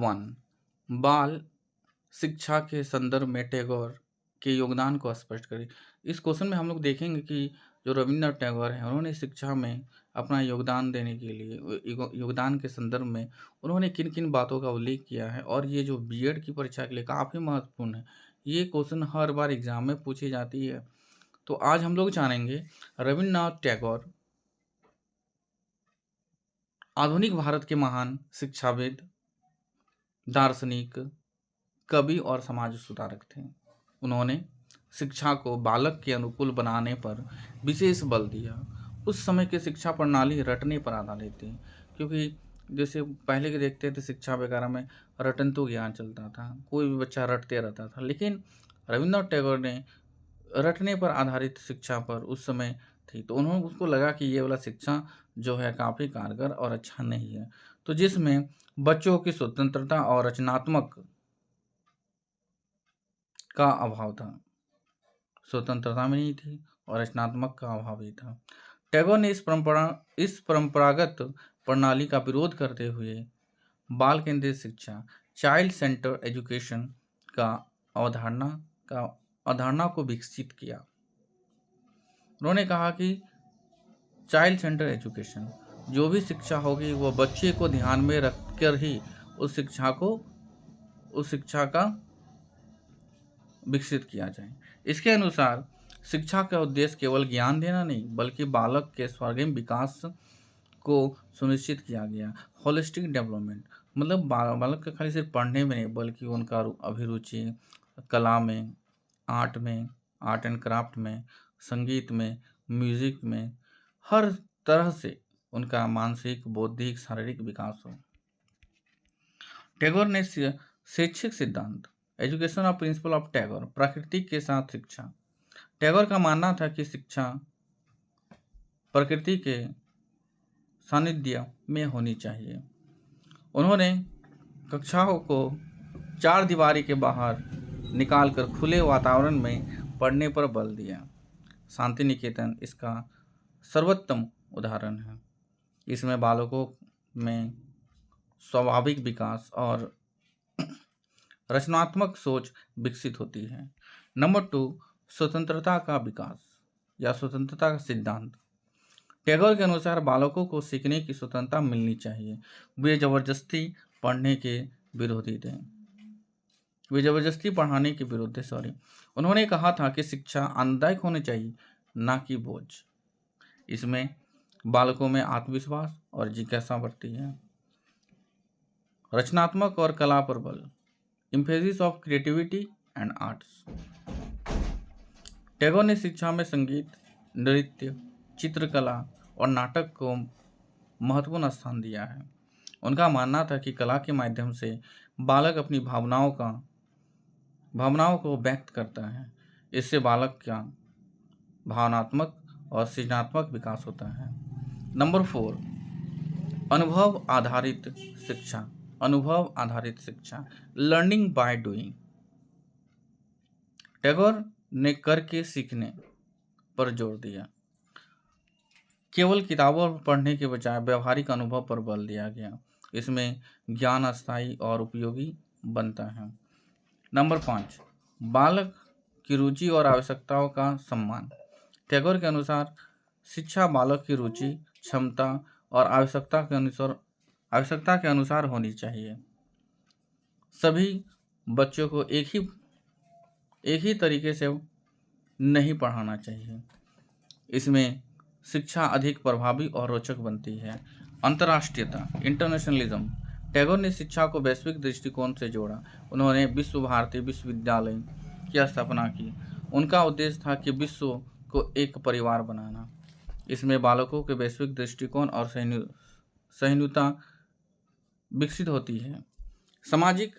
One, बाल शिक्षा के संदर्भ में टैगोर के योगदान को स्पष्ट करें। इस क्वेश्चन में हम लोग देखेंगे कि जो रविन्द्रनाथ टैगोर हैं, उन्होंने शिक्षा में अपना योगदान देने के लिए योगदान के संदर्भ में उन्होंने किन किन बातों का उल्लेख किया है, और ये जो बीएड की परीक्षा के लिए काफ़ी महत्वपूर्ण है। ये क्वेश्चन हर बार एग्जाम में पूछी जाती है। तो आज हम लोग जानेंगे रविन्द्रनाथ टैगोर आधुनिक भारत के महान शिक्षाविद, दार्शनिक, कवि और समाज सुधारक थे। उन्होंने शिक्षा को बालक के अनुकूल बनाने पर विशेष बल दिया। उस समय की शिक्षा प्रणाली रटने पर आधारित थी, क्योंकि जैसे पहले के देखते थे शिक्षा वगैरह में रटंतु ज्ञान चलता था, कोई भी बच्चा रटते रहता था। लेकिन रविन्द्रनाथ टैगोर ने रटने पर आधारित शिक्षा पर उस समय थी, तो उन्होंने उसको लगा कि ये वाला शिक्षा जो है काफ़ी कारगर और अच्छा नहीं है, तो जिसमें बच्चों की स्वतंत्रता और रचनात्मक का अभाव था। स्वतंत्रता में नहीं थी और रचनात्मक का अभाव ही था। टैगोर ने इस परंपरागत प्रणाली का विरोध करते हुए बाल केंद्रित शिक्षा, चाइल्ड सेंटर एजुकेशन का अवधारणा को विकसित किया। उन्होंने कहा कि चाइल्ड सेंटर एजुकेशन, जो भी शिक्षा होगी वो बच्चे को ध्यान में रखकर ही उस शिक्षा का विकसित किया जाए। इसके अनुसार शिक्षा का उद्देश्य केवल ज्ञान देना नहीं, बल्कि बालक के स्वर्गीय विकास को सुनिश्चित किया गया। होलिस्टिक डेवलपमेंट मतलब बालक का खाली सिर्फ पढ़ने में नहीं, बल्कि उनका अभिरुचि कला में, आर्ट एंड क्राफ्ट में, संगीत में, म्यूजिक में, हर तरह से उनका मानसिक, बौद्धिक, शारीरिक विकास हो। टैगोर ने शैक्षिक सिद्धांत, education of principle of Tagore, प्रकृति के साथ शिक्षा। टैगोर का मानना था कि शिक्षा प्रकृति के सानिध्य में होनी चाहिए। उन्होंने कक्षाओं को चार दीवारी के बाहर निकालकर खुले वातावरण में पढ़ने पर बल दिया। शांति निकेतन इसका सर्वोत्तम उदाहरण है। इसमें बालकों में स्वाभाविक विकास और रचनात्मक सोच विकसित होती है। नंबर 2, स्वतंत्रता का विकास या स्वतंत्रता का सिद्धांत। टैगोर के अनुसार बालकों को सीखने की स्वतंत्रता मिलनी चाहिए। वे जबरदस्ती पढ़ने के विरोधी थे। वे जबरदस्ती पढ़ाने के विरुद्ध थे। उन्होंने कहा था कि शिक्षा आनंददायक होनी चाहिए, ना कि बोझ। इसमें बालकों में आत्मविश्वास और जिज्ञासा बढ़ती है। रचनात्मक और कला पर बल, emphasis of creativity and arts. Tagore ने शिक्षा में संगीत, नृत्य, चित्रकला और नाटक को महत्वपूर्ण स्थान दिया है। उनका मानना था कि कला के माध्यम से बालक अपनी भावनाओं को व्यक्त करता है। इससे बालक का भावनात्मक और सृजनात्मक विकास होता है। नंबर 4, अनुभव आधारित शिक्षा, लर्निंग बाय डूइंग। टैगोर ने करके सीखने पर जोर दिया। केवल किताबों पर पढ़ने के बजाय व्यवहारिक अनुभव पर बल दिया गया। इसमें ज्ञान अस्थायी और उपयोगी बनता है। नंबर 5, बालक की रुचि और आवश्यकताओं का सम्मान। टैगोर के अनुसार शिक्षा बालक की रुचि, क्षमता और आवश्यकता के अनुसार होनी चाहिए। सभी बच्चों को एक ही तरीके से नहीं पढ़ाना चाहिए। इसमें शिक्षा अधिक प्रभावी और रोचक बनती है। अंतर्राष्ट्रीयता, इंटरनेशनलिज्म। टैगोर ने शिक्षा को वैश्विक दृष्टिकोण से जोड़ा। उन्होंने विश्व भारती विश्वविद्यालय की स्थापना की। उनका उद्देश्य था कि विश्व को एक परिवार बनाना। इसमें बालकों के वैश्विक दृष्टिकोण और सहिष्णुता विकसित होती है। सामाजिक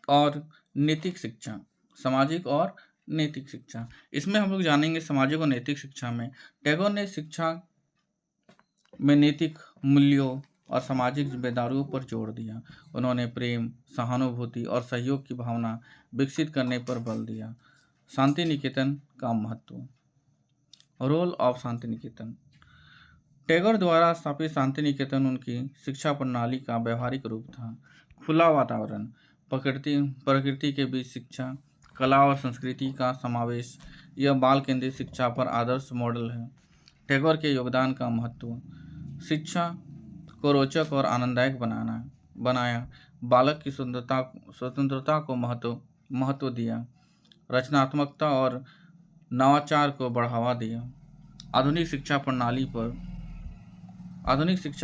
और नैतिक शिक्षा। इसमें हम लोग जानेंगे सामाजिक और नैतिक शिक्षा में टैगोर ने शिक्षा में नैतिक मूल्यों और सामाजिक जिम्मेदारियों पर जोर दिया। उन्होंने प्रेम, सहानुभूति और सहयोग की भावना विकसित करने पर बल दिया। शांति निकेतन का महत्व, रोल ऑफ शांति निकेतन। टैगोर द्वारा स्थापित शांति निकेतन उनकी शिक्षा प्रणाली का व्यवहारिक रूप था। खुला वातावरण, प्रकृति के बीच शिक्षा, कला और संस्कृति का समावेश, यह बाल केंद्रित शिक्षा पर आदर्श मॉडल है। टैगोर के योगदान का महत्व, शिक्षा को रोचक और आनंददायक बनाया, बालक की स्वतंत्रता को महत्व दिया, रचनात्मकता और नवाचार को बढ़ावा दिया। आधुनिक शिक्षा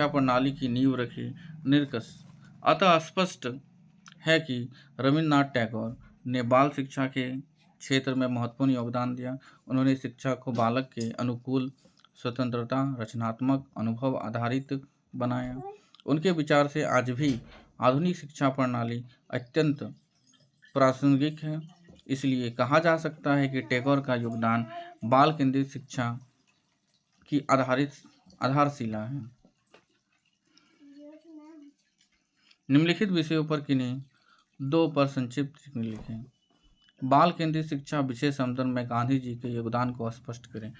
प्रणाली की नींव रखी। निर्कष, अतः स्पष्ट है कि रविन्द्रनाथ टैगोर ने बाल शिक्षा के क्षेत्र में महत्वपूर्ण योगदान दिया। उन्होंने शिक्षा को बालक के अनुकूल, स्वतंत्रता, रचनात्मक, अनुभव आधारित बनाया। उनके विचार से आज भी आधुनिक शिक्षा प्रणाली अत्यंत प्रासंगिक है। इसलिए कहा जा सकता है कि टैगोर का योगदान बाल केंद्रित शिक्षा की आधारशिला है। निम्नलिखित विषयों पर किन्हीं दो पर संक्षिप्त टिप्पणी लिखें। बाल केंद्रित शिक्षा विशेष संदर्भ में गांधी जी के योगदान को स्पष्ट करें।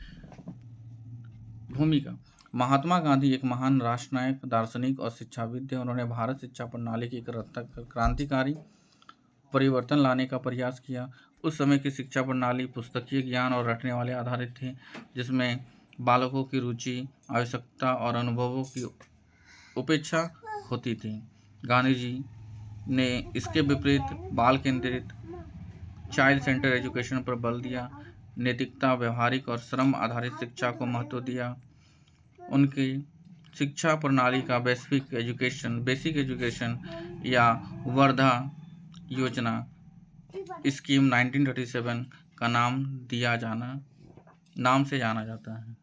भूमिका, महात्मा गांधी एक महान राष्ट्रनायक, दार्शनिक और शिक्षाविद हैं। उन्होंने भारत शिक्षा प्रणाली की क्रांतिकारी परिवर्तन लाने का प्रयास किया। उस समय की शिक्षा प्रणाली पुस्तकीय ज्ञान और रटने वाले आधारित थी, जिसमें बालकों की रुचि, आवश्यकता और अनुभवों की उपेक्षा होती थी। गांधी जी ने इसके विपरीत बाल केंद्रित चाइल्ड सेंटर एजुकेशन पर बल दिया, नैतिकता, व्यवहारिक और श्रम आधारित शिक्षा को महत्व दिया। उनकी शिक्षा प्रणाली का बेसिक एजुकेशन या वर्धा योजना स्कीम 1937 का नाम से जाना जाता है।